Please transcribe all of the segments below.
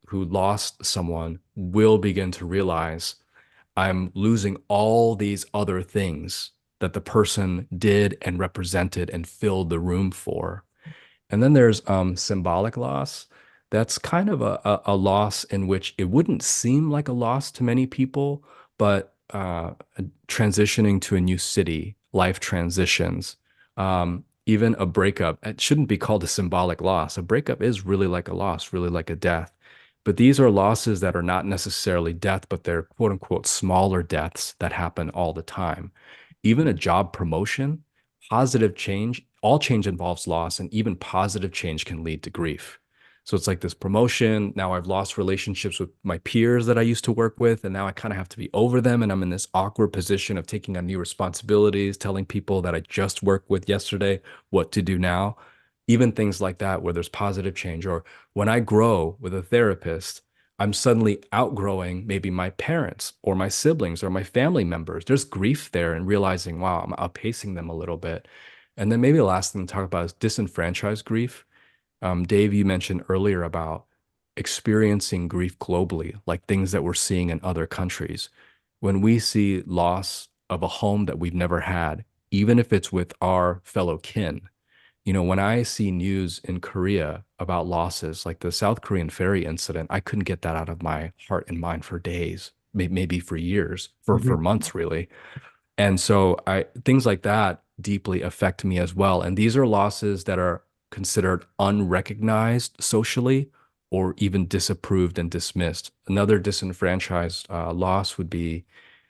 who lost someone will begin to realize I'm losing all these other things that the person did and represented and filled the room for. And then there's symbolic loss. That's kind of a loss in which it wouldn't seem like a loss to many people, but transitioning to a new city, life transitions, even a breakup, it shouldn't be called a symbolic loss. A breakup is really like a loss, really like a death. But these are losses that are not necessarily death, but they're quote unquote smaller deaths that happen all the time. Even a job promotion, positive change, all change involves loss, and even positive change can lead to grief. So it's like this promotion. Now I've lost relationships with my peers that I used to work with, and now I kind of have to be over them. And I'm in this awkward position of taking on new responsibilities, telling people that I just worked with yesterday what to do now. Even things like that, where there's positive change. Or when I grow with a therapist, I'm suddenly outgrowing maybe my parents or my siblings or my family members. There's grief there and realizing, wow, I'm outpacing them a little bit. And then maybe the last thing to talk about is disenfranchised grief. Dave, you mentioned earlier about experiencing grief globally, like things that we're seeing in other countries. When we see loss of a home that we've never had, even if it's with our fellow kin, when I see news in Korea about losses, like the South Korean ferry incident, I couldn't get that out of my heart and mind for days, maybe for years, for Mhm. months, really. And so I things like that deeply affect me as well. And these are losses that are considered unrecognized socially or even disapproved and dismissed. Another disenfranchised loss would be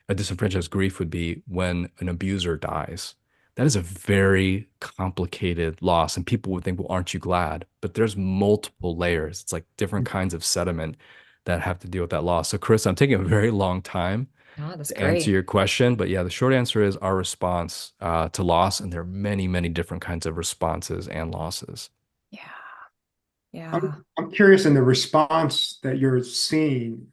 a disenfranchised grief would be when an abuser dies. That is a very complicated loss. And people would think, well, aren't you glad? But there's multiple layers. It's like different kinds of sediment that have to deal with that loss. So, Chris, I'm taking a very long time Oh, that's to answer great. your question. But yeah, the short answer is our response to loss. And there are many, many different kinds of responses and losses. Yeah. I'm Yeah. I'm curious in the response that you're seeing.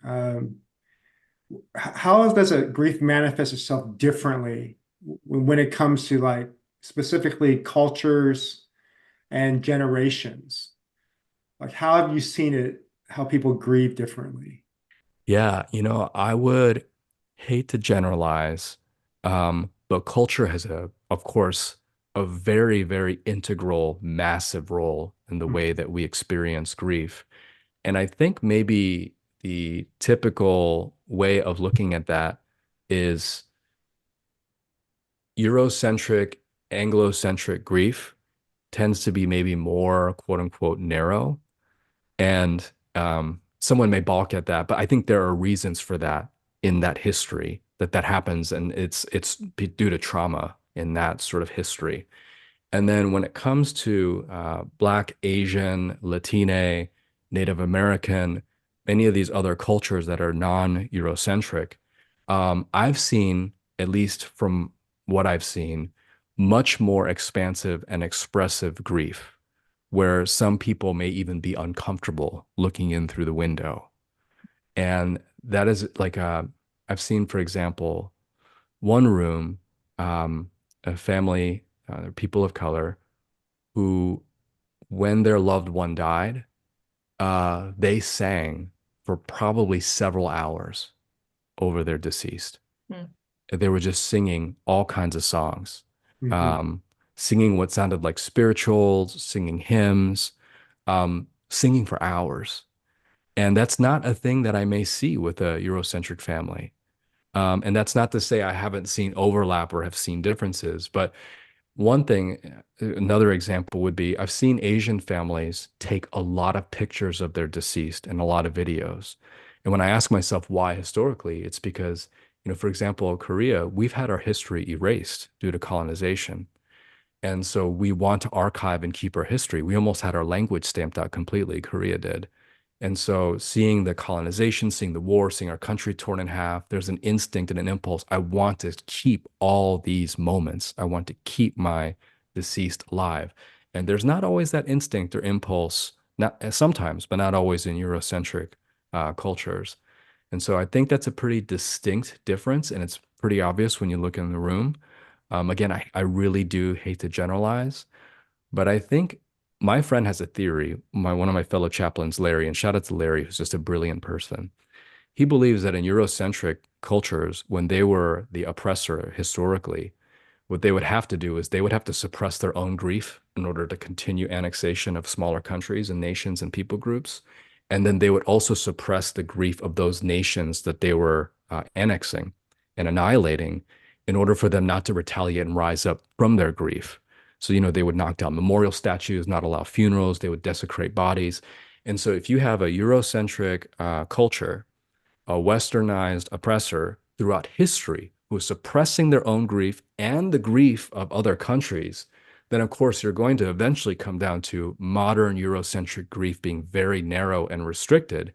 How does a grief manifest itself differently when it comes to like specifically cultures and generations? Like, how have you seen it, how people grieve differently? Yeah, I would hate to generalize, but culture has of course, a very, very integral, massive role in the way that we experience grief. And I think maybe the typical way of looking at that is Eurocentric, Anglo-centric grief tends to be maybe more quote unquote narrow. And someone may balk at that, but I think there are reasons for that in that history that happens, and it's due to trauma in that sort of history. And then when it comes to Black, Asian, Latine, Native American, many of these other cultures that are non-Eurocentric, I've seen, at least from what I've seen, much more expansive and expressive grief, where some people may even be uncomfortable looking in through the window. And that is like I've seen, for example, one room, a family, people of color, who, when their loved one died, they sang for probably several hours over their deceased. Hmm. They were just singing all kinds of songs, Mhm. um, singing what sounded like spirituals, singing hymns, singing for hours. And that's not a thing that I may see with a Eurocentric family. And that's not to say I haven't seen overlap or have seen differences, but one thing, another example would be I've seen Asian families take a lot of pictures of their deceased and a lot of videos. And when I ask myself why historically, it's because, for example, Korea, we've had our history erased due to colonization. And so we want to archive and keep our history. We almost had our language stamped out completely, Korea did. And so seeing the colonization, seeing the war, seeing our country torn in half, there's an instinct and an impulse. I want to keep all these moments. I want to keep my deceased alive. And there's not always that instinct or impulse, not sometimes, but not always in Eurocentric cultures. And so I think that's a pretty distinct difference, and it's pretty obvious when you look in the room. Again, I really do hate to generalize, but I think my friend has a theory. One of my fellow chaplains, Larry, and shout out to Larry, who's just a brilliant person. He believes that in Eurocentric cultures, when they were the oppressor historically, what they would have to do is they would have to suppress their own grief in order to continue annexation of smaller countries and nations and people groups. And then they would also suppress the grief of those nations that they were annexing and annihilating in order for them not to retaliate and rise up from their grief. So, they would knock down memorial statues, not allow funerals, they would desecrate bodies. And so, if you have a Eurocentric culture, a westernized oppressor throughout history who is suppressing their own grief and the grief of other countries, then of course you're going to eventually come down to modern Eurocentric grief being very narrow and restricted.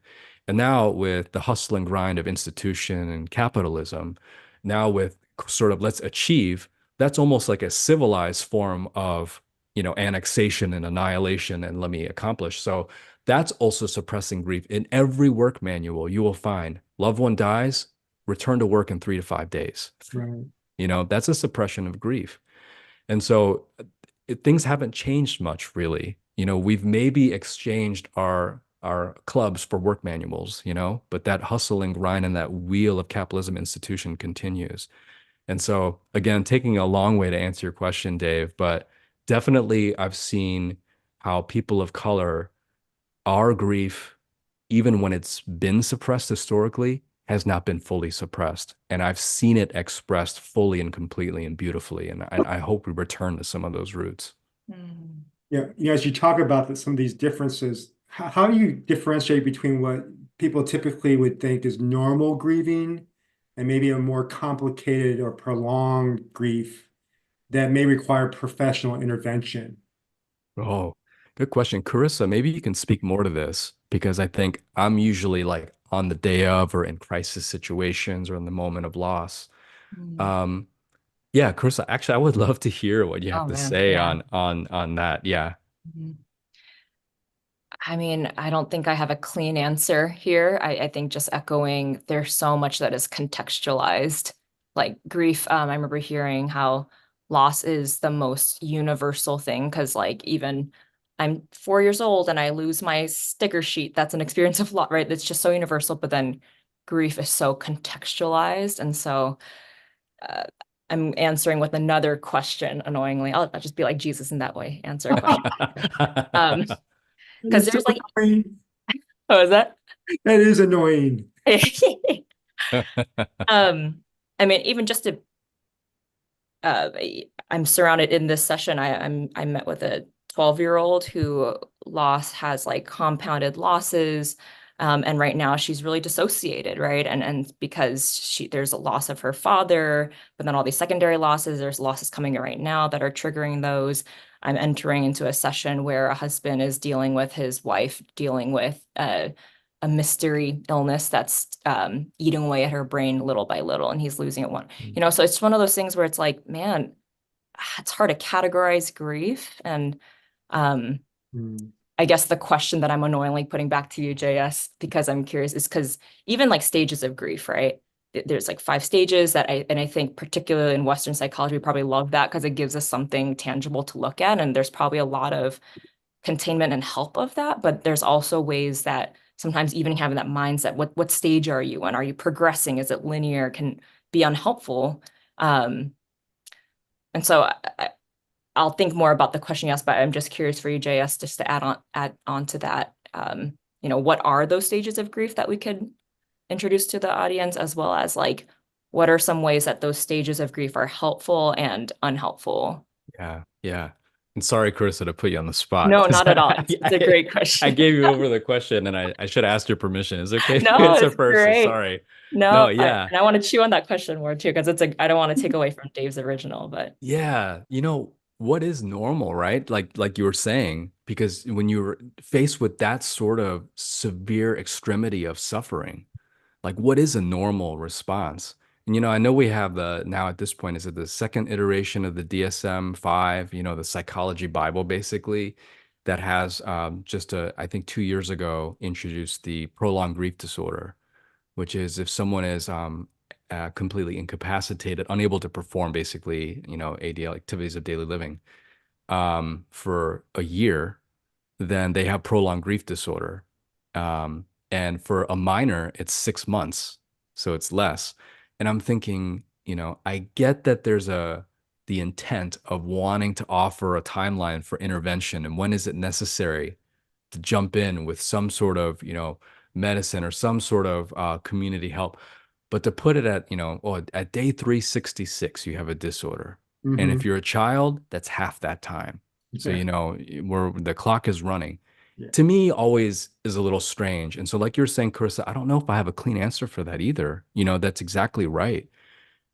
And now with the hustle and grind of institution and capitalism, now with sort of let's achieve, that's almost like a civilized form of, annexation and annihilation and let me accomplish. So that's also suppressing grief. In every work manual, you will find loved one dies, return to work in 3 to 5 days. Right. That's a suppression of grief. And so things haven't changed much, really. We've maybe exchanged our clubs for work manuals, but that hustle and grind and that wheel of capitalism institution continues. And so, again, taking a long way to answer your question, Dave, but definitely I've seen how people of color, our grief, even when it's been suppressed historically, has not been fully suppressed. And I've seen it expressed fully and completely and beautifully. And I hope we return to some of those roots. Mm. Yeah, as you talk about some of these differences, how do you differentiate between what people typically would think is normal grieving and maybe a more complicated or prolonged grief that may require professional intervention? Oh, good question. Carissa, maybe you can speak more to this because I think I'm usually like on the day of or in crisis situations or in the moment of loss. Mm. Um, yeah, Carissa, actually, I would love to hear what you have Oh to man, say yeah. on that. Yeah. Mhm. I mean, I don't think I have a clean answer here. I think just echoing, there's so much that is contextualized. Like grief, I remember hearing how loss is the most universal thing because, like, even I'm 4 years old and I lose my sticker sheet. That's an experience of loss, right? It's just so universal. But then grief is so contextualized. And so uh, I'm answering with another question, annoyingly. I'll just be like Jesus in that way, answer a question. Um, That because is so there's like, annoying. oh, is that? That is annoying. Um, I mean, even just to uh I'm surrounded in this session. I met with a 12-year-old who has like compounded losses. And right now she's really dissociated, right? And because there's a loss of her father, but then all these secondary losses, there's losses coming in right now that are triggering those. I'm entering into a session where a husband is dealing with his wife, dealing with a mystery illness that's eating away at her brain little by little, and he's losing it so it's one of those things where it's like, man, it's hard to categorize grief. And um, Mm, I guess the question that I'm annoyingly putting back to you, JS, because I'm curious, is because even like stages of grief, right? There's like 5 stages and I think particularly in Western psychology, we probably love that because it gives us something tangible to look at. And there's probably a lot of containment and help of that, but there's also ways that sometimes even having that mindset, what stage are you in? Are you progressing? Is it linear? Can be unhelpful. Um, and so I'll think more about the question you asked, but I'm just curious for you, JS, just to add on to that. What are those stages of grief that we could introduce to the audience, as well as like what are some ways that those stages of grief are helpful and unhelpful? Yeah, yeah. And sorry, Carissa, to put you on the spot No, because not at all. It's a great I question. gave you over the question and I should ask your permission. Is it okay if you No, answer it's first? So great. sorry. No, No, yeah. and I want to chew on that question more too, because I don't want to take away from Dave's original, but Yeah. What is normal, right? Like you were saying, because when you're faced with that sort of severe extremity of suffering, like what is a normal response? And I know we have now at this point, is it the second iteration of the DSM-5, the psychology Bible basically, that has I think 2 years ago introduced the prolonged grief disorder, which is if someone is completely incapacitated, unable to perform basically, ADL activities of daily living for a year, then they have prolonged grief disorder. And for a minor, it's 6 months, so it's less. And I'm thinking, I get that there's the intent of wanting to offer a timeline for intervention and when is it necessary to jump in with some sort of, medicine or some sort of community help. But to put it at, oh, at day 366, you have a disorder. And Hmm. if you're a child, that's half that time. So, Yeah. where the clock is running. Yeah. To me, always is a little strange. And so, like you're saying, Carissa, I don't know if I have a clean answer for that either. That's exactly right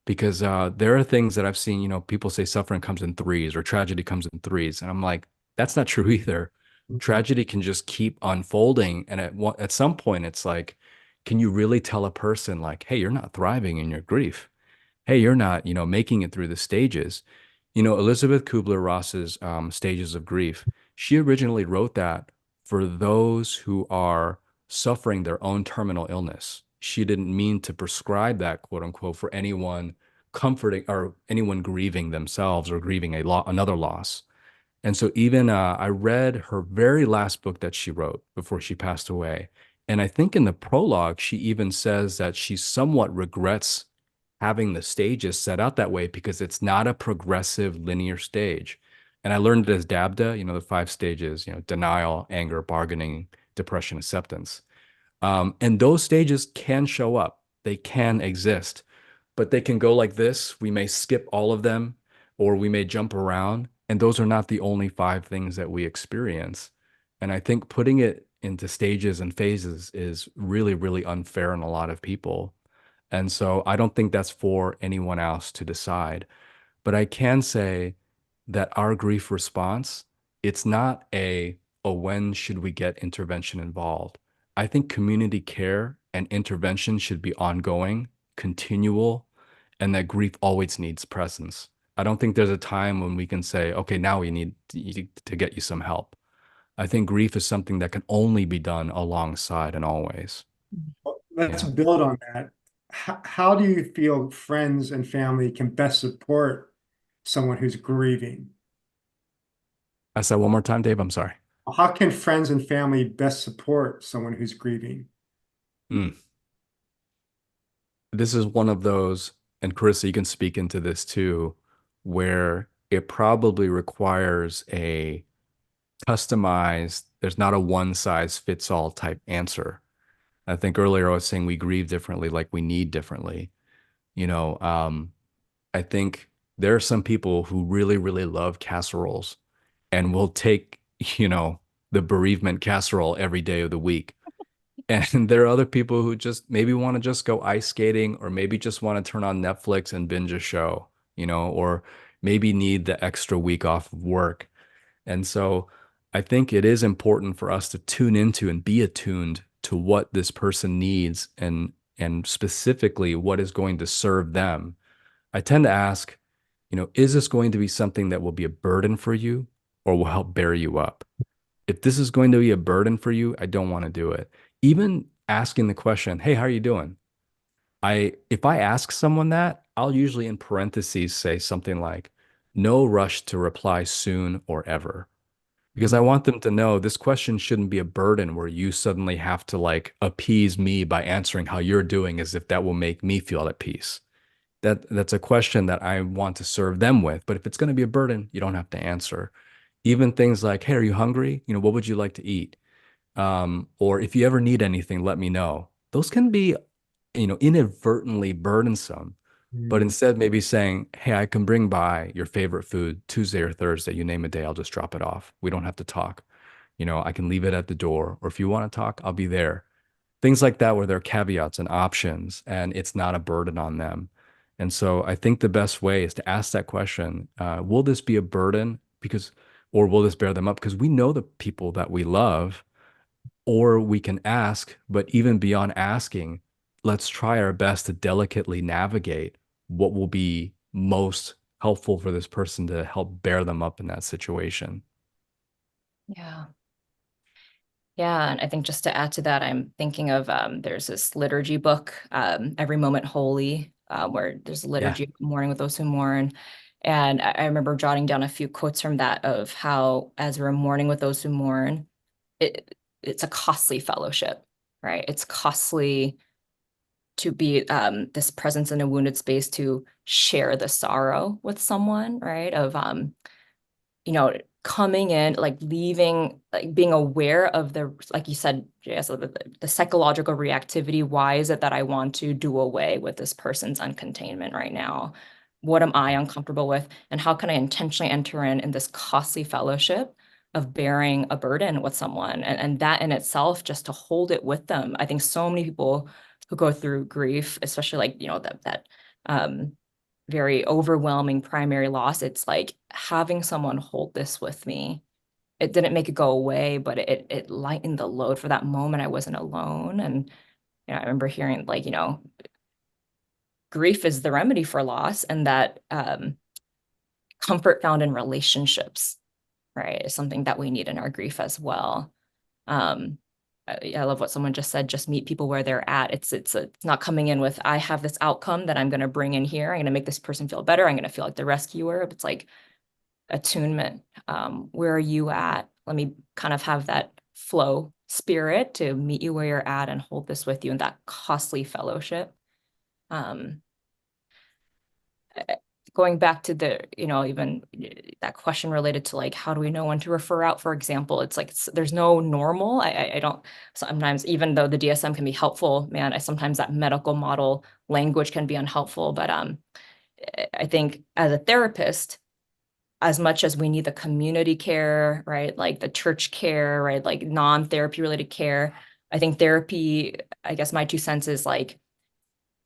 because there are things that I've seen, people say suffering comes in threes or tragedy comes in threes. And I'm like, that's not true either. Mhm. Tragedy can just keep unfolding. And at some point, it's like, can you really tell a person, like, hey, you're not thriving in your grief? Hey, you're not, making it through the stages. Elizabeth Kubler-Ross's Stages of Grief, she originally wrote that for those who are suffering their own terminal illness. She didn't mean to prescribe that, quote unquote, for anyone comforting or anyone grieving themselves or grieving another loss. And so even I read her very last book that she wrote before she passed away. And I think in the prologue, she even says that she somewhat regrets having the stages set out that way because it's not a progressive linear stage. And I learned it as DABDA, the 5 stages, denial, anger, bargaining, depression, acceptance. And those stages can show up, they can exist, but they can go like this. We may skip all of them, or we may jump around. And those are not the only 5 things that we experience. And I think putting it into stages and phases is really, really unfair on a lot of people. And so I don't think that's for anyone else to decide. But I can say that our grief response, it's not when should we get intervention involved? I think community care and intervention should be ongoing, continual, and that grief always needs presence. I don't think there's a time when we can say, okay, now we need to get you some help. I think grief is something that can only be done alongside and always. Let's Yeah. build on that. How do you feel friends and family can best support someone who's grieving? I said one more time, Dave. I'm sorry. How can friends and family best support someone who's grieving? Mm. This is one of those, and Carissa, you can speak into this too, where it probably requires a customized, there's not a one size fits all type answer. I think earlier I was saying we grieve differently, like we need differently. You know, I think there are some people who really, really love casseroles and will take, the bereavement casserole every day of the week. And there are other people who just maybe want to just go ice skating or maybe just want to turn on Netflix and binge a show, or maybe need the extra week off of work. And so I think it is important for us to tune into and be attuned to what this person needs and specifically what is going to serve them. I tend to ask, is this going to be something that will be a burden for you or will help bear you up? If this is going to be a burden for you, I don't want to do it. Even asking the question, "Hey, how are you doing?" If I ask someone that, I'll usually in parentheses say something like, "No rush to reply soon or ever." Because I Mhm. want them to know this question shouldn't be a burden where you suddenly have to like appease me by answering how you're doing as if that will make me feel at peace. That's a question that I want to serve them with. But if it's going to be a burden, you don't have to answer. Even things like, "Hey, are you hungry? What would you like to eat?" Or if you ever need anything, let me know. Those can be, inadvertently burdensome, but Mhm. instead maybe saying, "Hey, I can bring by your favorite food Tuesday or Thursday. You name a day, I'll just drop it off. We don't have to talk. I can leave it at the door, or if you want to talk, I'll be there." Things like that where there are caveats and options and it's not a burden on them. And so I think the best way is to ask that question, will this be a burden? Or will this bear them up? Because we know the people that we love, or we can ask, but even beyond asking, let's try our best to delicately navigate what will be most helpful for this person to help bear them up in that situation. Yeah. Yeah, and I think just to add to that, I'm thinking of there's this liturgy book, Every Moment Holy, where there's a Yeah. liturgy of mourning with those who mourn. And I remember jotting down a few quotes from that of how, as we're mourning with those who mourn, it's a costly fellowship, right? It's costly to be this presence in a wounded space to share the sorrow with someone, right? Of you know, coming in, like leaving, like being aware of the, like you said, JS, the psychological reactivity. Why is it that I want to do away with this person's uncontainment right now? What am I uncomfortable with? And how can I intentionally enter in this costly fellowship of bearing a burden with someone? And that in itself, just to hold it with them. I think so many people who go through grief, especially like, that um very overwhelming primary loss, it's like having someone hold this with me. It didn't make it go away, but it lightened the load for that moment. I wasn't alone. And I remember hearing like, grief is the remedy for loss, and that comfort found in relationships, right, is something that we need in our grief as well. Um, I love what someone just said, just meet people where they're at. It's not coming in with, I have this outcome that I'm going to bring in here. I'm going to make this person feel better. I'm going to feel like the rescuer. It's like attunement. Where are you at? Let me kind of have that flow spirit to meet you where you're at and hold this with you in that costly fellowship. Um, Going back to the, even that question related to like, how do we know when to refer out, for example, it's like, there's no normal. I don't, sometimes, even though the DSM can be helpful, man, sometimes that medical model language can be unhelpful. But I think as a therapist, as much as we need the community care, right? Like the church care, right? Like non-therapy related care. I think therapy, I guess my 2 cents is like,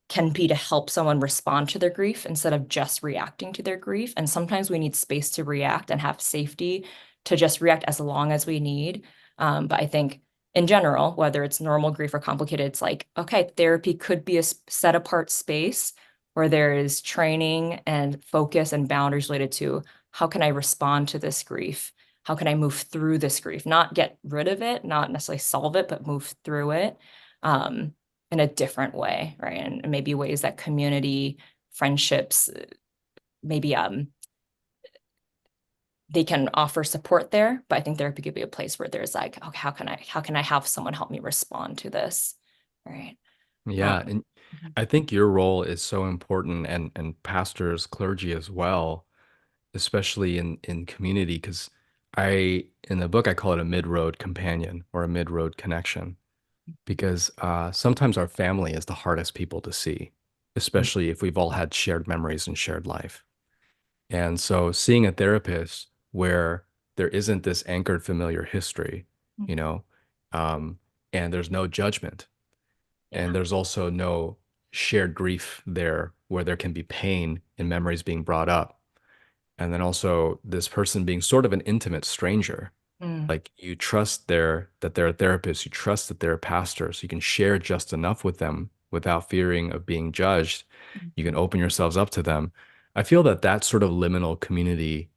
can be to help someone respond to their grief instead of just reacting to their grief. And sometimes we need space to react and have safety to just react as long as we need. But I think in general, whether it's normal grief or complicated, it's like, okay, therapy could be a set apart space where there is training and focus and boundaries related to how can I respond to this grief? How can I move through this grief? Not get rid of it, not necessarily solve it, but move through it. Um, in a different way, right? And maybe ways that community, friendships, maybe they can offer support there. But I think therapy could be a place where there's like, okay, how can I have someone help me respond to this? Right. Yeah, Um, and I think your role is so important, and pastors, clergy as well, especially in community, because in the book I call it a mid-road companion or a mid-road connection, because sometimes our family is the hardest people to see, especially if we've all had shared memories and shared life. And so seeing a therapist where there isn't this anchored familiar history, you know, um, and there's no judgment, yeah. and there's also no shared grief there where there can be pain in memories being brought up. And then also this person being sort of an intimate stranger. Mm. Like you trust that they're a therapist, you trust that they're a pastor, so you can share just enough with them without fearing of being judged. You can open yourselves up to them. I feel that that sort of liminal community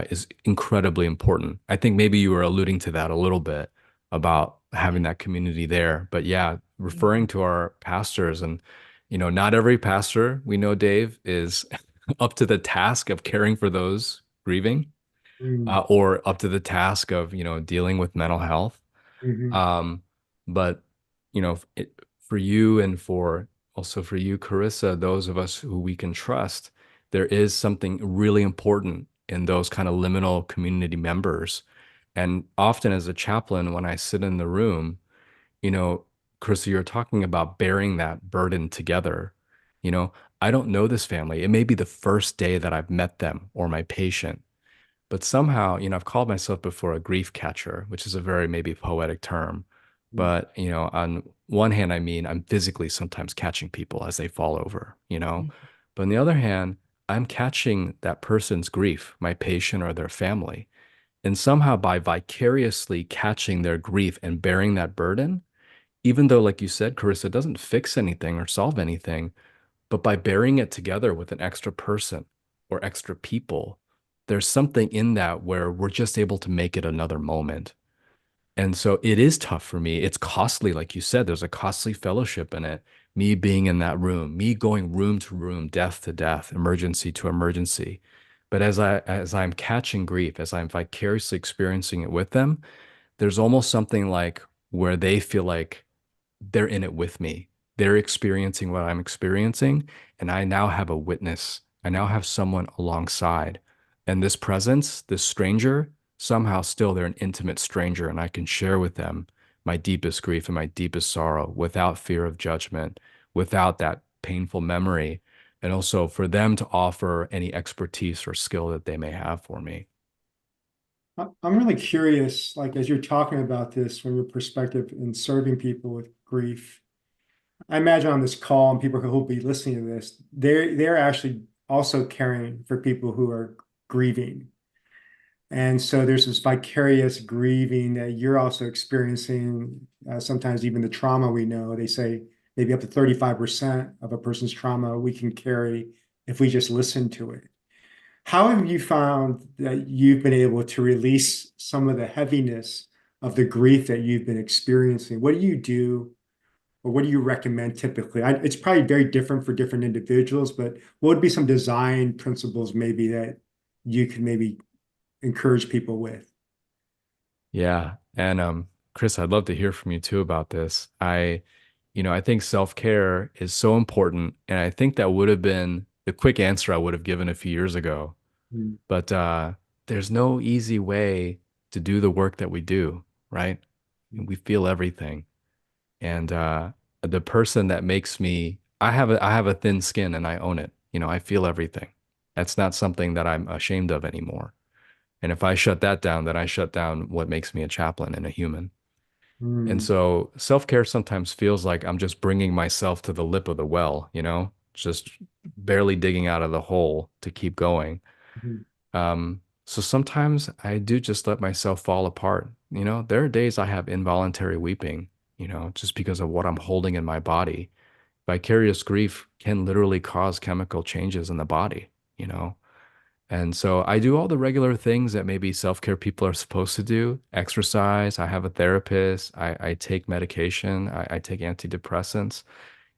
is incredibly important. I think maybe you were alluding to that a little bit about having that community there. But yeah, referring to our pastors, and not every pastor we know, Dave, is up to the task of caring for those grieving, Mm, or up to the task of, dealing with mental health. mhm, Um, but, for you, and for also for you, Carissa, those of us who we can trust, there is something really important in those kind of liminal community members. And often as a chaplain, when I sit in the room, you know, Carissa, you're talking about bearing that burden together. You know, I don't know this family. It may be the first day that I've met them or my patient, but somehow, I've called myself before a grief catcher, which is a very maybe poetic term. mm, But, on one hand, I mean, I'm physically sometimes catching people as they fall over. But on the other hand, I'm catching that person's grief, my patient or their family. And somehow by vicariously catching their grief and bearing that burden, even though, like you said, Carissa, it doesn't fix anything or solve anything, but by bearing it together with an extra person or extra people, there's something in that where we're just able to make it another moment. And so it is tough for me. It's costly, like you said, there's a costly fellowship in it. Me being in that room, me going room to room, death to death, emergency to emergency. But as I'm catching grief, as I'm vicariously experiencing it with them, there's almost something like where they feel like they're in it with me. They're experiencing what I'm experiencing, and I now have a witness. I now have someone alongside. And this presence, this stranger, somehow still they're an intimate stranger, and I can share with them my deepest grief and my deepest sorrow without fear of judgment, without that painful memory, and also for them to offer any expertise or skill that they may have for me. I'm really curious, like as you're talking about this from your perspective in serving people with grief. I imagine on this call and people who will be listening to this, they're actually also caring for people who are grieving. And so there's this vicarious grieving that you're also experiencing. Sometimes even the trauma we know, they say maybe up to 35% of a person's trauma we can carry if we just listen to it. How have you found that you've been able to release some of the heaviness of the grief that you've been experiencing? What do you do, or what do you recommend typically? It's probably very different for different individuals, but what would be some design principles maybe that you could maybe encourage people with? Yeah. And Chris, I'd love to hear from you too about this. I think self-care is so important, and I think that would have been the quick answer I would have given a few years ago. Mm, But there's no easy way to do the work that we do, right? And we feel everything. And the person that makes me, I have a thin skin and I own it. I feel everything. That's not something that I'm ashamed of anymore. And if I shut that down, then I shut down what makes me a chaplain and a human. And mm, so self-care sometimes feels like I'm just bringing myself to the lip of the well, just barely digging out of the hole to keep going. mm, So sometimes I do just let myself fall apart. There are days I have involuntary weeping, just because of what I'm holding in my body. Vicarious grief can literally cause chemical changes in the body, you know? And so I do all the regular things that maybe self-care people are supposed to do. Exercise, I have a therapist, I take medication, I take antidepressants.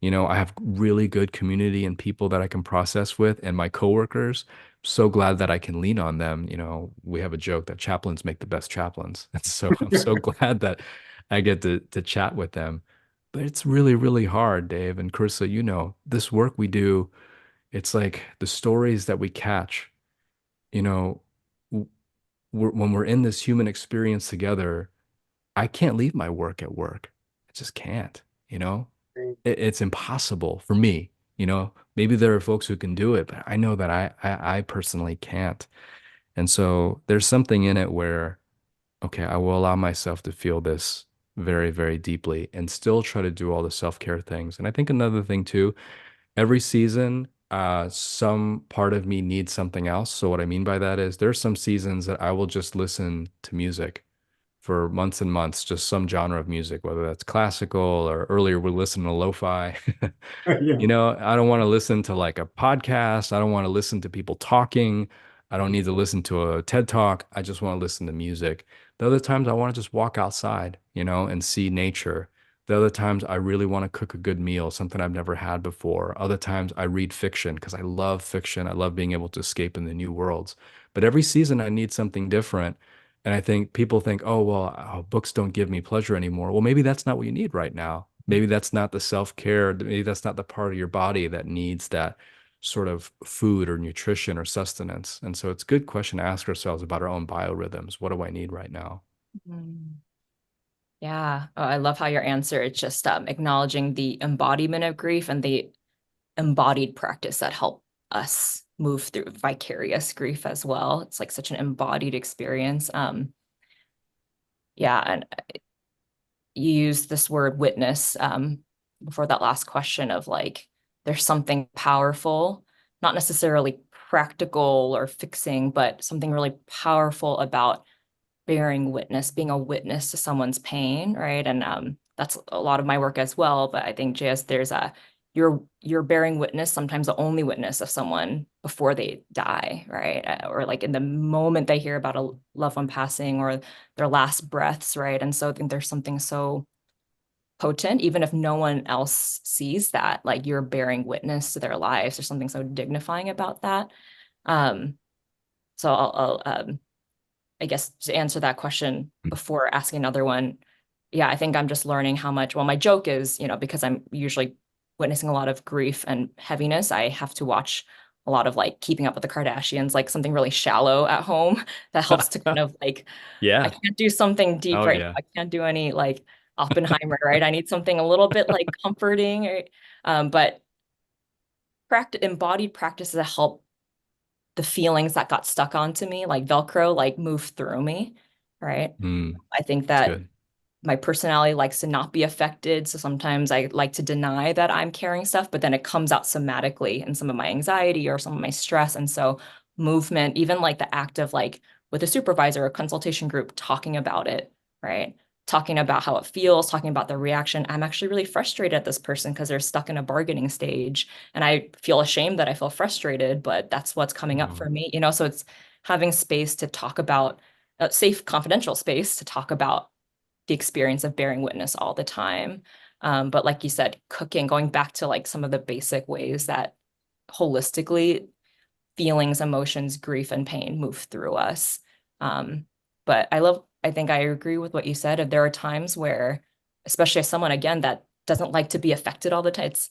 I have really good community and people that I can process with, and my coworkers. So glad that I can lean on them. We have a joke that chaplains make the best chaplains. And so I'm so glad that I get to chat with them. But it's really, really hard, Dave and Carissa, this work we do, it's like the stories that we catch, you know, w- when we're in this human experience together, I can't leave my work at work. I just can't, you know? It's impossible for me, Maybe there are folks who can do it, but I know that I personally can't. And so there's something in it where, okay, I will allow myself to feel this very, very deeply and still try to do all the self-care things. And I think another thing too, every season, some part of me needs something else. So what I mean by that is there's some seasons that I will just listen to music for months and months, just some genre of music, whether that's classical or earlier we're listening to lo-fi. Yeah. I don't want to listen to like a podcast. I don't want to listen to people talking. I don't need to listen to a TED Talk. I just want to listen to music. The other times I want to just walk outside, and see nature. The other times I really want to cook a good meal, something I've never had before. Other times I read fiction because I love fiction. I love being able to escape in the new worlds. But every season I need something different. And I think people think, oh, well, books don't give me pleasure anymore. Well, maybe that's not what you need right now. Maybe that's not the self-care. Maybe that's not the part of your body that needs that sort of food or nutrition or sustenance. And so it's a good question to ask ourselves about our own biorhythms. What do I need right now? Mm. Yeah. Oh, I love how your answer, it's just acknowledging the embodiment of grief and the embodied practice that help us move through vicarious grief as well. It's like such an embodied experience. Yeah, and you used this word witness before that last question of like there's something powerful, not necessarily practical or fixing, but something really powerful about bearing witness, being a witness to someone's pain, right? And that's a lot of my work as well. But I think just there's a you're bearing witness, sometimes the only witness of someone before they die, right? Or like in the moment they hear about a loved one passing or their last breaths, right? And so I think there's something so potent, even if no one else sees that, like you're bearing witness to their lives. There's something so dignifying about that. Um, so I'll I guess to answer that question before asking another one, yeah, I think I'm just learning how much. Well, my joke is, because I'm usually witnessing a lot of grief and heaviness, I have to watch a lot of like Keeping Up with the Kardashians, like something really shallow at home that helps to kind of like, I Yeah. can't do something deep Oh right now. yeah. I can't do any like Oppenheimer, right? I need something a little bit like comforting, right? But embodied practices that help the feelings that got stuck onto me, like Velcro, like move through me, right? I think It's that good. my personality likes to not be affected. So sometimes I like to deny that I'm carrying stuff, but then it comes out somatically in some of my anxiety or some of my stress. And so movement, even like the act of like with a supervisor or consultation group talking about it, right? Talking about how it feels, talking about the reaction. I'm actually really frustrated at this person because they're stuck in a bargaining stage. And I feel ashamed that I feel frustrated, but that's what's coming up Oh, for me, So it's having space to talk about a safe, confidential space to talk about the experience of bearing witness all the time. But like you said, cooking, going back to like some of the basic ways that holistically feelings, emotions, grief, and pain move through us. Um, but I think I agree with what you said. If there are times where, especially as someone again that doesn't like to be affected all the time, it's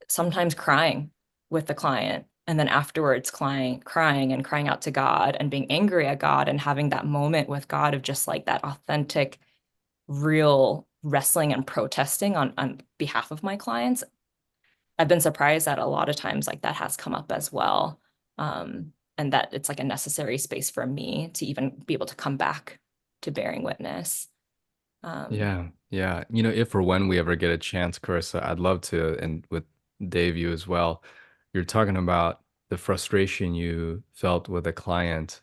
sometimes crying with the client and then afterwards crying and crying out to God and being angry at God and having that moment with God of just like that authentic real wrestling and protesting on behalf of my clients. I've been surprised that a lot of times like that has come up as well. And that it's like a necessary space for me to even be able to come back to bearing witness. Um, yeah. Yeah. If or when we ever get a chance, Carissa, I'd love to, and with Dave, you as well. You're talking about the frustration you felt with a client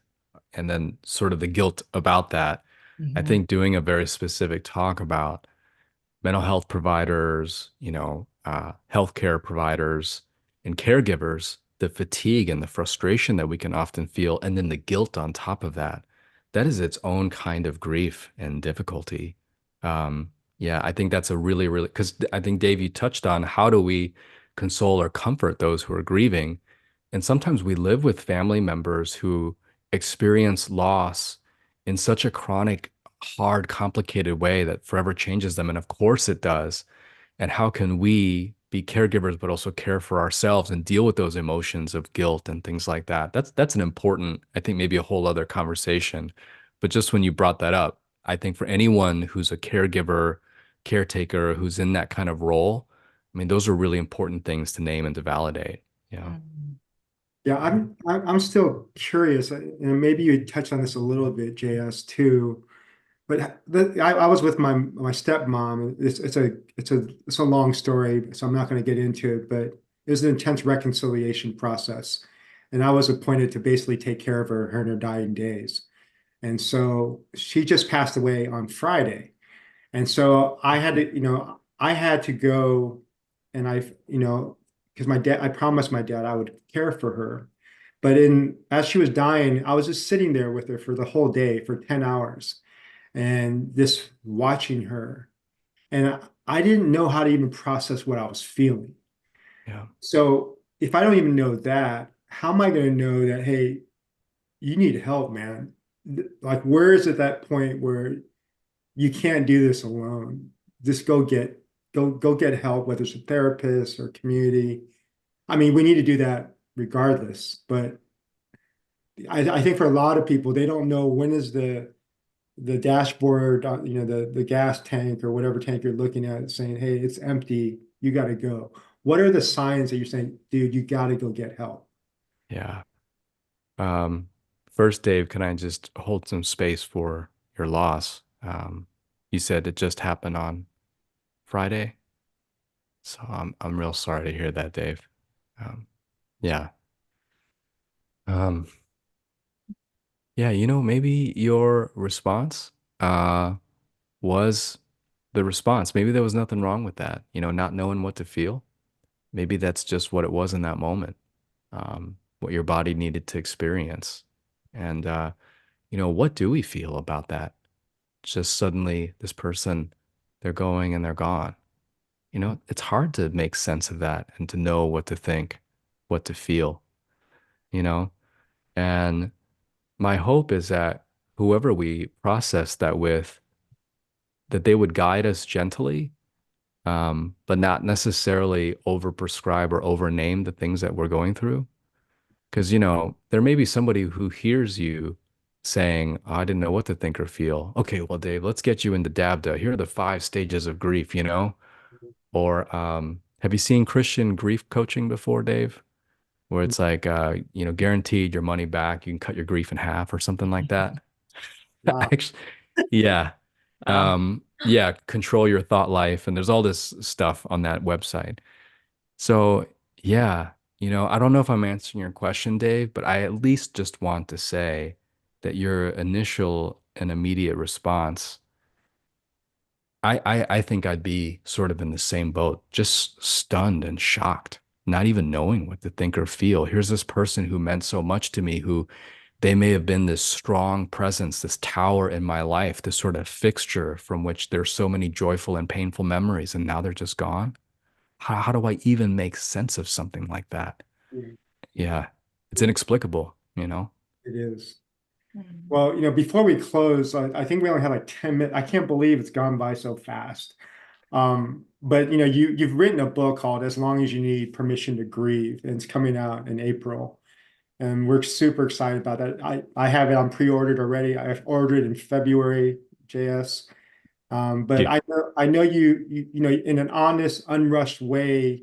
and then sort of the guilt about that. I mhm, think doing a very specific talk about mental health providers, healthcare providers and caregivers, the fatigue and the frustration that we can often feel, and then the guilt on top of that, that is its own kind of grief and difficulty. Yeah, I think that's a really, really, because I think Dave, you touched on how do we console or comfort those who are grieving. And sometimes we live with family members who experience loss in such a chronic, hard, complicated way that forever changes them. And of course it does. And how can we be caregivers, but also care for ourselves and deal with those emotions of guilt and things like that? That's an important, I think maybe a whole other conversation. But just when you brought that up, I think for anyone who's a caregiver, caretaker, who's in that kind of role, I mean, those are really important things to name and to validate. Yeah. mhm, Yeah, I'm still curious, and maybe you touched on this a little bit, JS too. But I was with my stepmom. It's a long story, so I'm not going to get into it. But it was an intense reconciliation process, and I was appointed to basically take care of her in her dying days. And so she just passed away on Friday, and so I had to go, and because I promised my dad I would care for her. But as she was dying, I was just sitting there with her for the whole day for 10 hours and just watching her. And I didn't know how to even process what I was feeling. Yeah. So if I don't even know that, how am I going to know that, hey, you need help, man? Like, where is at that point where you can't do this alone? Just go get help, whether it's a therapist or community. I mean, we need to do that regardless. But I think for a lot of people, they don't know when is the dashboard, the gas tank or whatever tank you're looking at saying, hey, it's empty. You got to go. What are the signs that you're saying, dude, you got to go get help? Yeah. Um, First, Dave, can I just hold some space for your loss? You said it just happened on Friday, so I'm real sorry to hear that, Dave. Um, yeah. Um, yeah, maybe your response was the response. Maybe there was nothing wrong with that, not knowing what to feel. Maybe that's just what it was in that moment, what your body needed to experience. And what do we feel about that? Just suddenly this person, they're going and they're gone. It's hard to make sense of that and to know what to think, what to feel, you know? And my hope is that whoever we process that with, that they would guide us gently, but not necessarily overprescribe or overname the things that we're going through. Because, there may be somebody who hears you saying, "Oh, I didn't know what to think or feel." Okay, well, Dave, let's get you into DABDA. Here are the 5 stages of grief. Or have you seen Christian grief coaching before, Dave? Where it's like, guaranteed your money back. You can cut your grief in half or something like that. Wow. Actually, yeah. Wow. Yeah, control your thought life. And there's all this stuff on that website. So, yeah, I don't know if I'm answering your question, Dave, but I at least just want to say that your initial and immediate response, I think I'd be sort of in the same boat, just stunned and shocked, not even knowing what to think or feel. Here's this person who meant so much to me, who they may have been this strong presence, this tower in my life, this sort of fixture from which there's so many joyful and painful memories, and now they're just gone. How do I even make sense of something like that? Yeah, Yeah, it's inexplicable. it is. Mm. Well, before we close, I think we only have like 10 minutes. I can't believe it's gone by so fast. But you've written a book called As Long as You Need Permission to Grieve, and it's coming out in April. And we're super excited about that. I have it on pre-ordered already. I've ordered it in February, JS. But Yeah. I know in an honest, unrushed way,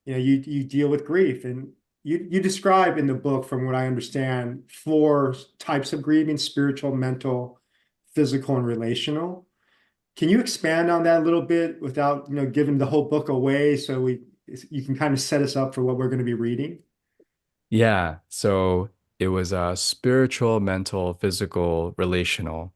you deal with grief, and you describe in the book, from what I understand, 4 types of grieving: spiritual, mental, physical, and relational. Can you expand on that a little bit without, giving the whole book away, so you can kind of set us up for what we're going to be reading? Yeah. So it was spiritual, mental, physical, relational.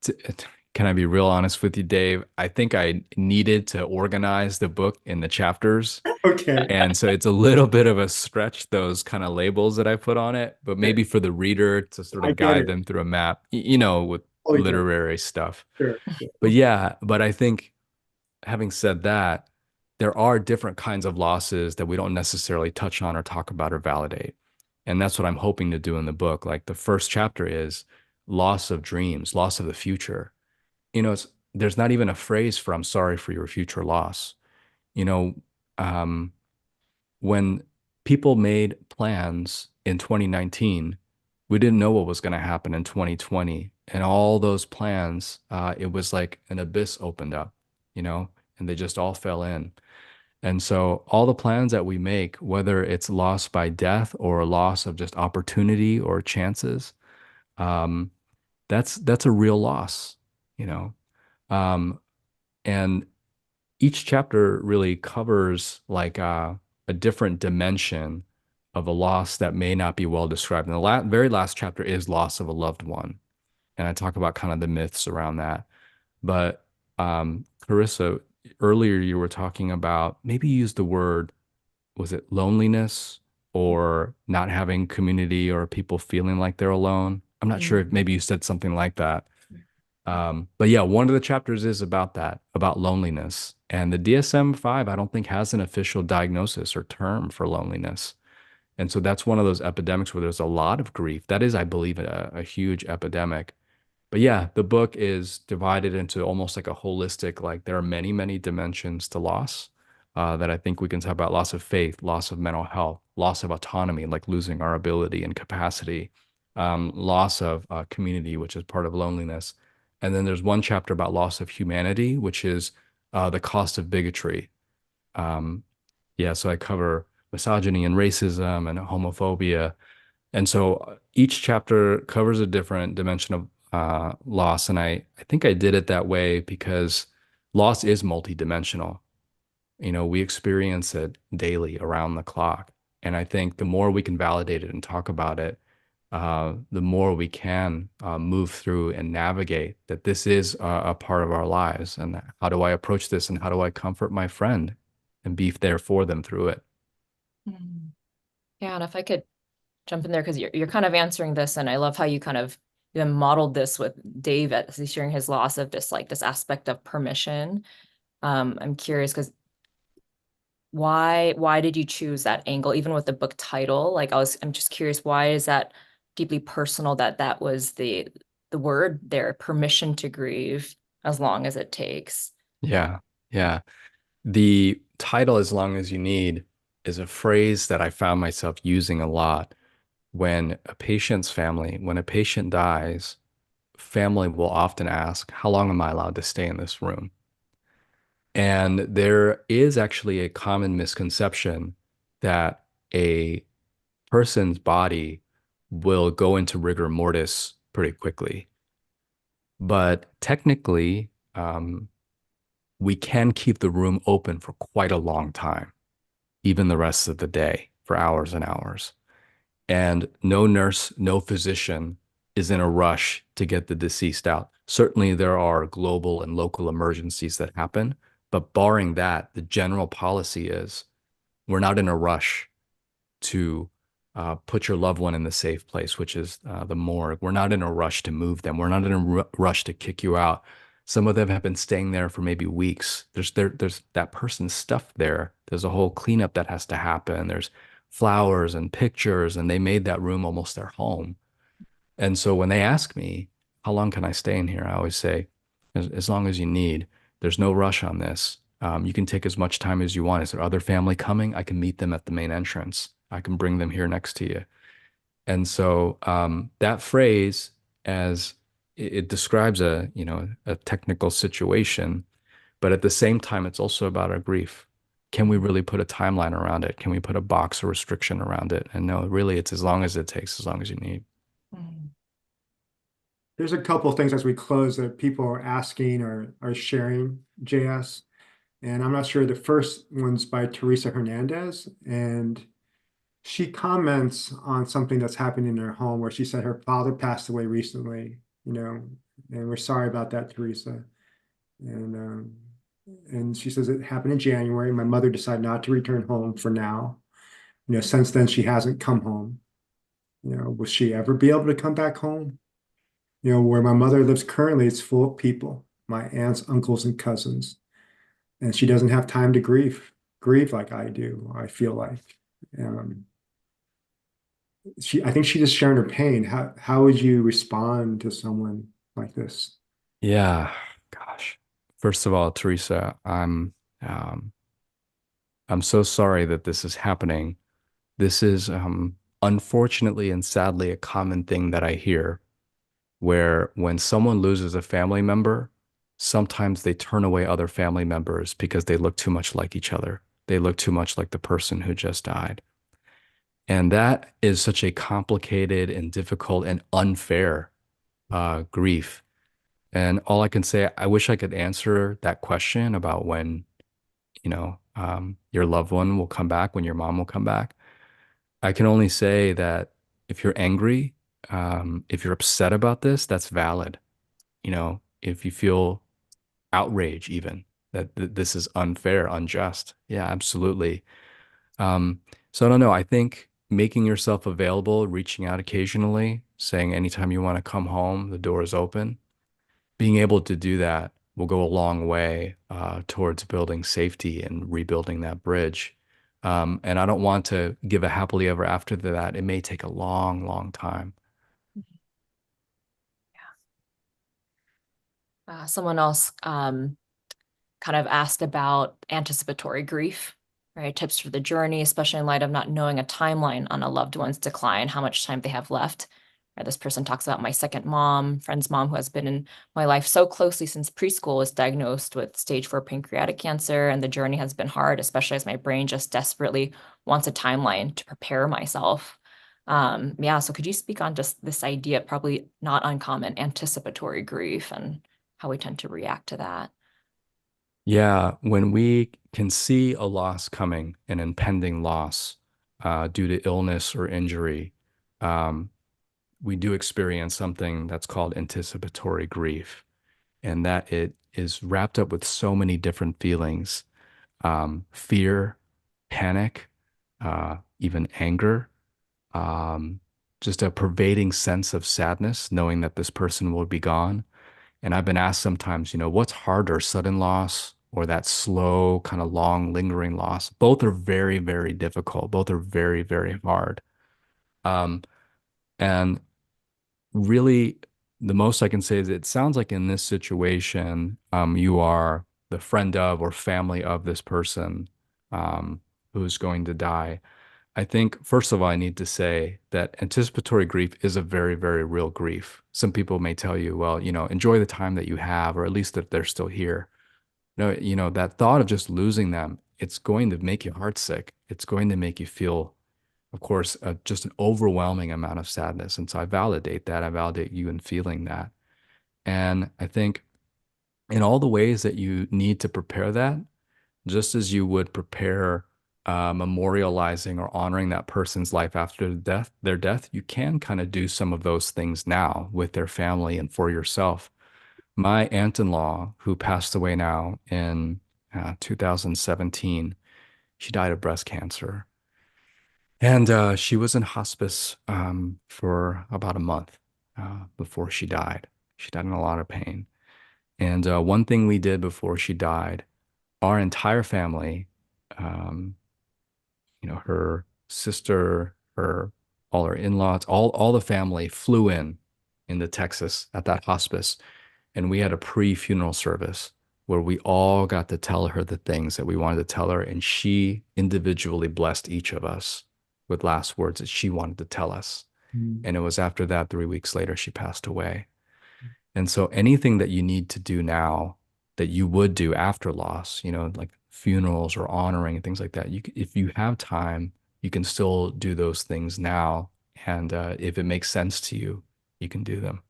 T- t- Can I be real honest with you, Dave? I think I needed to organize the book in the chapters. Okay. And so it's a little bit of a stretch, those kind of labels that I put on it, but Okay. maybe for the reader to sort I of get guide it. them through a map, with Totally get it. literary stuff. Sure. But yeah, but I think having said that, there are different kinds of losses that we don't necessarily touch on or talk about or validate. And that's what I'm hoping to do in the book. Like the first chapter is loss of dreams, loss of the future. There's not even a phrase for "I'm sorry for your future loss." You know, um, when people made plans in 2019, we didn't know what was going to happen in 2020. And all those plans, it was like an abyss opened up, you know, and they just all fell in. And so all the plans that we make, whether it's loss by death or a loss of just opportunity or chances, um, that's a real loss, you know. Um, and each chapter really covers like a different dimension of a loss that may not be well described. And the very last chapter is loss of a loved one, and I talk about kind of the myths around that. But Carissa, earlier you were talking about, maybe you used the word, was it loneliness or not having community or people feeling like they're alone? I'm not sure if Mm. maybe you said something like that. But yeah, one of the chapters is about that, about loneliness. And the DSM-5, I don't think has an official diagnosis or term for loneliness. And so that's one of those epidemics where there's a lot of grief. That is, I believe, a huge epidemic. But yeah, the book is divided into almost like a holistic, like there are many, many dimensions to loss that I think we can talk about: loss of faith, loss of mental health, loss of autonomy, like losing our ability and capacity, loss of community, which is part of loneliness. And then there's one chapter about loss of humanity, which is the cost of bigotry. Um, yeah, so I cover misogyny and racism and homophobia, and so each chapter covers a different dimension of loss. And I think I did it that way because loss is multidimensional. We experience it daily around the clock. And I think the more we can validate it and talk about it, the more we can move through and navigate that this is a part of our lives. And how do I approach this? And how do I comfort my friend and be there for them through it? Mm. Yeah, and if I could jump in there, because you're kind of answering this, and I love how you kind of even modeled this with Dave as he's sharing his loss of this aspect of permission. I'm curious because why did you choose that angle, even with the book title? I'm just curious, why is that deeply personal that that was the word there, permission to grieve as long as it takes. Yeah. Yeah. The title, As Long as You Need, is a phrase that I found myself using a lot when a patient dies, family will often ask, how long am I allowed to stay in this room? And there is actually a common misconception that a person's body will go into rigor mortis pretty quickly. But technically, we can keep the room open for quite a long time, even the rest of the day, for hours and hours. And no nurse, no physician is in a rush to get the deceased out. Certainly, there are global and local emergencies that happen, but barring that, the general policy is we're not in a rush to put your loved one in the safe place, which is the morgue. We're not in a rush to move them. We're not in a rush to kick you out. Some of them have been staying there for maybe weeks. There's that person's stuff there. There's a whole cleanup that has to happen. There's flowers and pictures, and they made that room almost their home. And so when they ask me, how long can I stay in here? I always say, as long as you need. There's no rush on this. You can take as much time as you want. Is there other family coming? I can meet them at the main entrance. I can bring them here next to you. And so that phrase, as it describes a technical situation, but at the same time, it's also about our grief. Can we really put a timeline around it? Can we put a box or restriction around it? And no, really, it's as long as it takes, as long as you need. Mm. There's a couple of things as we close that people are asking or are sharing, JS. And I'm not sure. The first one's by Teresa Hernandez. And she comments on something that's happened in her home where she said her father passed away recently, and we're sorry about that, Teresa. And and she says it happened in January. My mother decided not to return home for now. Since then she hasn't come home. Will she ever be able to come back home? Where my mother lives currently, it's full of people, my aunts, uncles, and cousins. And she doesn't have time to grieve like I do, I feel like. Um, I think she just sharing her pain. How would you respond to someone like this? Yeah, gosh. First of all, Teresa, I'm so sorry that this is happening. This is unfortunately and sadly a common thing that I hear where when someone loses a family member, sometimes they turn away other family members because they look too much like each other. They look too much like the person who just died. And that is such a complicated and difficult and unfair grief. And all I can say, I wish I could answer that question about when, your loved one will come back, when your mom will come back. I can only say that if you're angry, if you're upset about this, that's valid. If you feel outrage, even that this is unfair, unjust, yeah, absolutely. Um, so I don't know. I think making yourself available, reaching out occasionally, saying anytime you want to come home, the door is open. Being able to do that will go a long way towards building safety and rebuilding that bridge. And I don't want to give a happily ever after to that. It may take a long, long time. Someone else kind of asked about anticipatory grief, right? Tips for the journey, especially in light of not knowing a timeline on a loved one's decline, how much time they have left. Right? This person talks about my second mom, friend's mom, who has been in my life so closely since preschool, was diagnosed with stage 4 pancreatic cancer. And the journey has been hard, especially as my brain just desperately wants a timeline to prepare myself. Yeah, so could you speak on just this idea, probably not uncommon, anticipatory grief and how we tend to react to that? Yeah, when we can see a loss coming, an impending loss due to illness or injury, um, we do experience something that's called anticipatory grief, and that it is wrapped up with so many different feelings, fear, panic, even anger, um, just a pervading sense of sadness, knowing that this person will be gone. And I've been asked sometimes, what's harder, sudden loss or that slow, kind of long, lingering loss? Both are very, very difficult. Both are very, very hard. Um, And really, the most I can say is it sounds like in this situation, you are the friend of or family of this person um, who's going to die. I think, first of all, I need to say that anticipatory grief is a very, very real grief. Some people may tell you, well, enjoy the time that you have, or at least that they're still here. No, that thought of just losing them, it's going to make you heartsick. It's going to make you feel, of course, just an overwhelming amount of sadness. And so I validate that. I validate you in feeling that. And I think in all the ways that you need to prepare that, just as you would prepare memorializing or honoring that person's life after their death, you can kind of do some of those things now with their family and for yourself. My aunt-in-law, who passed away now in 2017, she died of breast cancer. And she was in hospice for about a month before she died. She died in a lot of pain. And one thing we did before she died, our entire family, um, her sister, all her in-laws, all the family flew in into Texas at that hospice, and we had a pre-funeral service where we all got to tell her the things that we wanted to tell her, and she individually blessed each of us with last words that she wanted to tell us. Mm. And it was after that, 3 weeks later, she passed away. And so anything that you need to do now that you would do after loss, like funerals or honoring and things like that, if you have time, you can still do those things now. And if it makes sense to you, you can do them.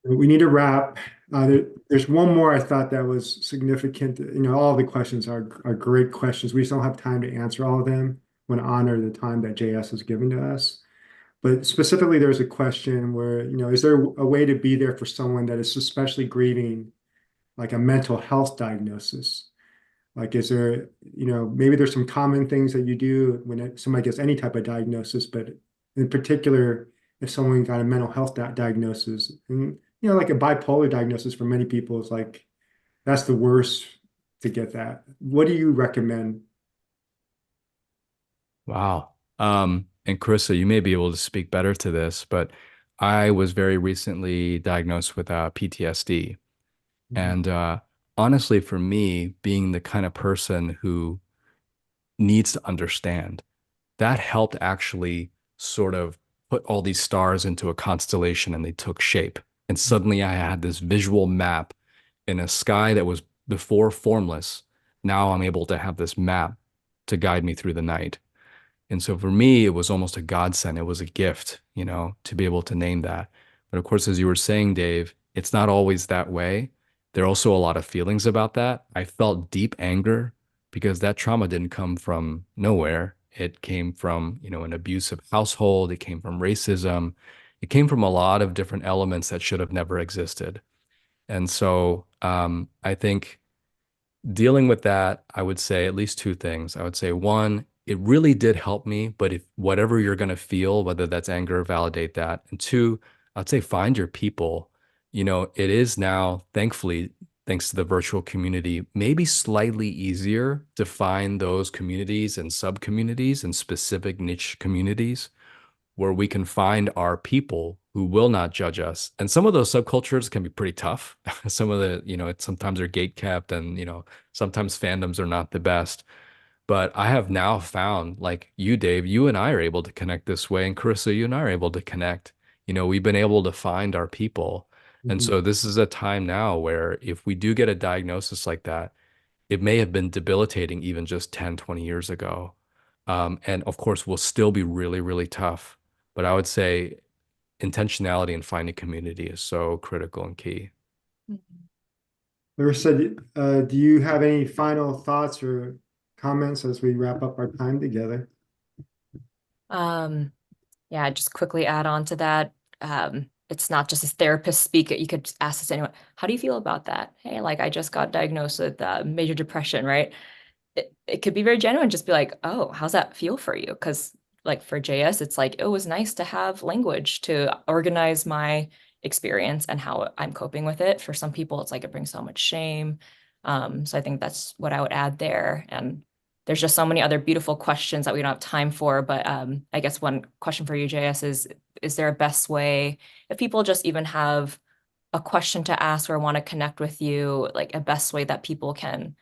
We need to wrap. There's one more I thought that was significant. All the questions are great questions. We just don't have time to answer all of them. I want to honor the time that JS has given to us. But specifically, there's a question where, is there a way to be there for someone that is especially grieving, like a mental health diagnosis? Like, is there, maybe there's some common things that you do when somebody gets any type of diagnosis, but in particular, if someone got a mental health diagnosis, and, like a bipolar diagnosis for many people is like, that's the worst to get that. What do you recommend? Wow. And Carissa, you may be able to speak better to this, but I was very recently diagnosed with PTSD. Mhm. And honestly, for me, being the kind of person who needs to understand, that helped actually sort of put all these stars into a constellation and they took shape. And suddenly I had this visual map in a sky that was before formless. Now I'm able to have this map to guide me through the night. And so for me, it was almost a godsend. It was a gift, to be able to name that. But of course, as you were saying, Dave, it's not always that way. There are also a lot of feelings about that. I felt deep anger because that trauma didn't come from nowhere. It came from, an abusive household. It came from racism. It came from a lot of different elements that should have never existed. And so I think dealing with that, I would say at least two things. I would say one, it really did help me, but if whatever you're going to feel, whether that's anger, validate that. And two, I'd say find your people. It is now, thankfully, thanks to the virtual community, maybe slightly easier to find those communities and sub communities and specific niche communities where we can find our people who will not judge us. And some of those subcultures can be pretty tough. Some of the, sometimes they're gate kept and, sometimes fandoms are not the best. But I have now found, like you, Dave, you and I are able to connect this way. And Carissa, you and I are able to connect. We've been able to find our people. And Mhm. so this is a time now where if we do get a diagnosis like that, it may have been debilitating even just 10, 20 years ago. And of course, will still be really, really tough. But I would say intentionality and finding community is so critical and key. Larissa, do you have any final thoughts or comments as we wrap up our time together? Um, yeah, just quickly add on to that. It's not just a therapist speak. You could ask this anyone, how do you feel about that? Hey, like I just got diagnosed with major depression, right? It could be very genuine, just be like, oh, how's that feel for you? Because like for JS, it's like, it was nice to have language to organize my experience and how I'm coping with it. For some people, it's like it brings so much shame. So I think that's what I would add there. And there's just so many other beautiful questions that we don't have time for. But I guess one question for you, JS, is there a best way if people just even have a question to ask or want to connect with you, like a best way that people can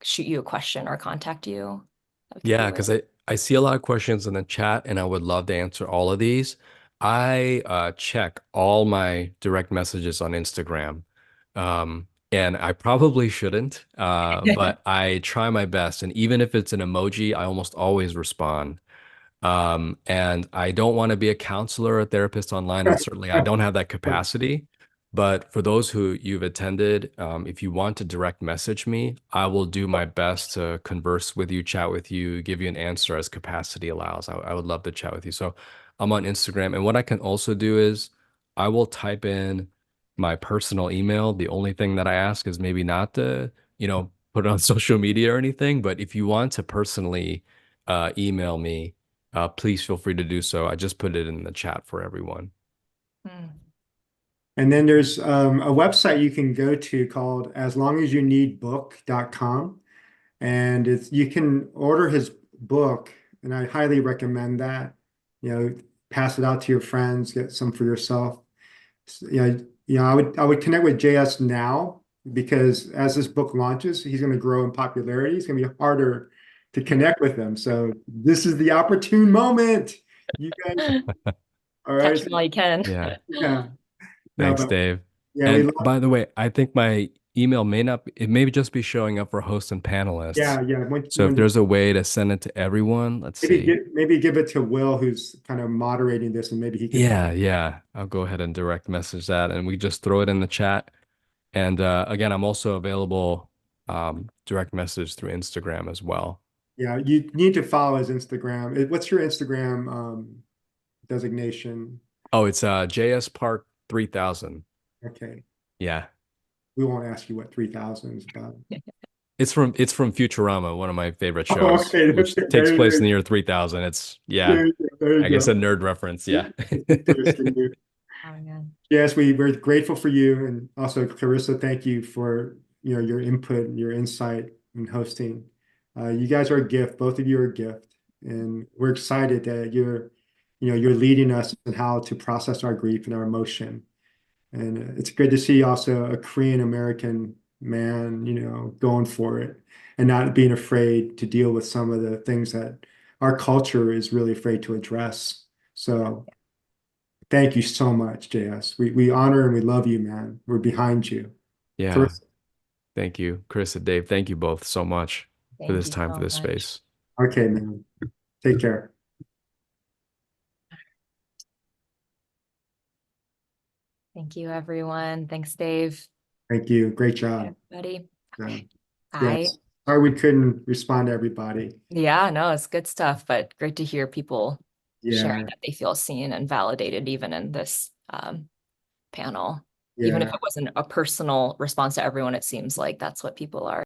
shoot you a question or contact you? That we could Yeah, do it. because I see a lot of questions in the chat and I would love to answer all of these. I check all my direct messages on Instagram. And I probably shouldn't, but I try my best. And even if it's an emoji, I almost always respond. And I don't want to be a counselor or therapist online, and certainly I don't have that capacity. But for those who you've attended, if you want to direct message me, I will do my best to converse with you, chat with you, give you an answer as capacity allows. I would love to chat with you. So I'm on Instagram. And what I can also do is I will type in my personal email. The only thing that I ask is maybe not to, put it on social media or anything. But if you want to personally email me, please feel free to do so. I just put it in the chat for everyone. Hmm. And then there's a website you can go to called aslongasyouneedbook.com. And you can order his book, and I highly recommend that. You know, pass it out to your friends, get some for yourself. I would connect with JS now because as this book launches, he's going to grow in popularity. It's going to be harder to connect with him. So this is the opportune moment. You guys, all right? Catch them while you can. Yeah. Yeah. No, Thanks, but Dave. yeah, we And love. by the way, I think my email may not be, it may just be showing up for hosts and panelists. Yeah. So if there's a way to send it to everyone, let's see. Maybe give it to Will, who's kind of moderating this, and maybe he could. Yeah, yeah. I'll go ahead and direct message that and we just throw it in the chat. And again, I'm also available direct message through Instagram as well. Yeah, you need to follow his Instagram. What's your Instagram designation? Oh, it's JS Park 3000. Okay, Yeah. we won't ask you what 3000 is about. It's from Futurama, one of my favorite Oh, shows, okay, which takes place in the year 3000. It's yeah, there I you guess go. a nerd reference. Yeah. It's interesting. Oh, man. Yes, we're grateful for you, and also Clarissa, thank you for your input and your insight in hosting. You guys are a gift. Both of you are a gift, and we're excited that you're leading us in how to process our grief and our emotion. And it's good to see also a Korean American man, going for it and not being afraid to deal with some of the things that our culture is really afraid to address. So. Thank you so much, JS. We honor and we love you, man. We're behind you. Yeah. Chris, Thank you, Chris and Dave. Thank you both so much for Thank this you time, for so this much. space. okay, man. Take care. Thank you, everyone. Thanks, Dave. Thank you. Great job. Everybody. Uh, Okay. Bye. yes. Sorry we couldn't respond to everybody. Yeah, no, it's good stuff, but great to hear people sharing Yeah. that they feel seen and validated even in this panel. Even if Yeah. it wasn't a personal response to everyone, it seems like that's what people are